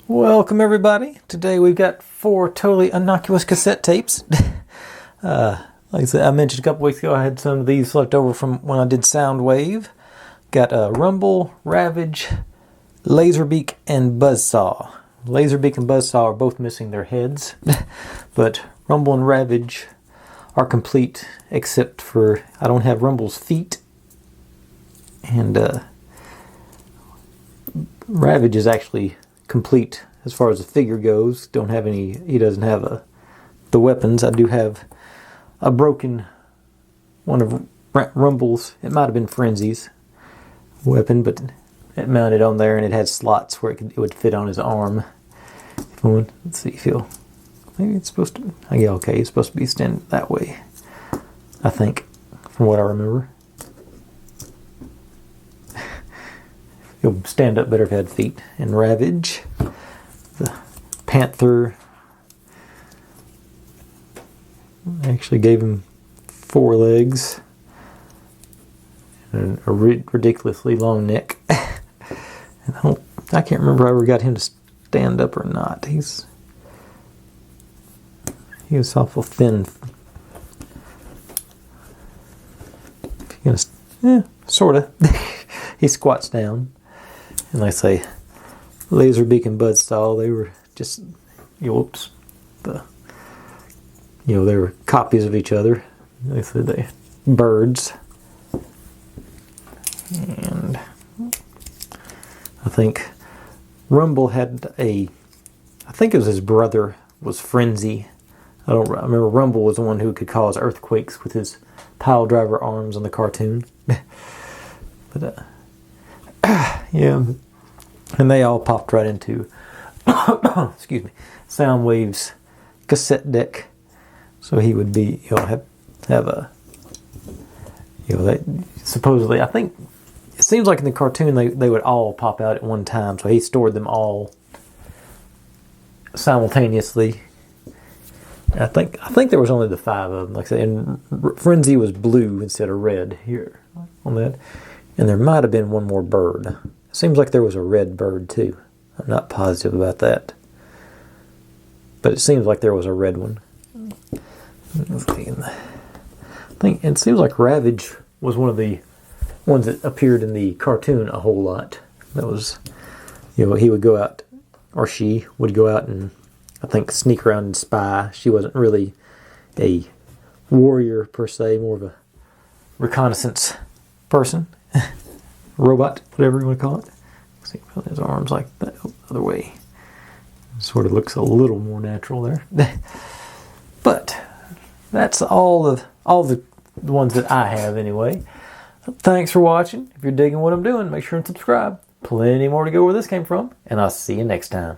Welcome everybody. Today we've got 4 totally innocuous cassette tapes. Like I said, I mentioned a couple weeks ago I had some of these left over from when I did Soundwave. Got Rumble, Ravage, Laserbeak, and Buzzsaw. Laserbeak and Buzzsaw are both missing their heads, but Rumble and Ravage are complete except for I don't have Rumble's feet, and Ravage is actually complete as far as the figure goes. Don't have any. He doesn't have the weapons. I do have a broken one of Rumble's. It might have been Frenzy's weapon, but it mounted on there and it had slots where it would fit on his arm. Let's see if he'll. Maybe it's supposed to. Yeah, okay. It's supposed to be standing that way, I think, from what I remember. He'll stand up better if he had feet. And Ravage, the Panther, actually gave him 4 legs and a ridiculously long neck. And I can't remember if I ever got him to stand up or not. He was awful thin. Yeah, sorta. He squats down. And like I say, Laserbeak and Buzzsaw, they were just, they were copies of each other. Like I said, they birds. And I think Rumble had I think it was his brother was Frenzy. I remember Rumble was the one who could cause earthquakes with his pile driver arms on the cartoon. But yeah, and they all popped right into excuse me, Soundwave's cassette deck. So he would be, have a, they supposedly, I think it seems like in the cartoon they would all pop out at one time. So he stored them all simultaneously. I think there was only the 5 of them, like I said, and Frenzy was blue instead of red here on that. And there might have been one more bird. It seems like there was a red bird too. I'm not positive about that, but it seems like there was a red one. I think it seems like Ravage was one of the ones that appeared in the cartoon a whole lot. That was, he would go out, or she would go out and I think sneak around and spy. She wasn't really a warrior per se, more of a reconnaissance person. Robot, whatever you want to call it. See, his arms like that other way. Sort of looks a little more natural there. But that's all the ones that I have anyway. Thanks for watching. If you're digging what I'm doing, make sure and subscribe. Plenty more to go where this came from, and I'll see you next time.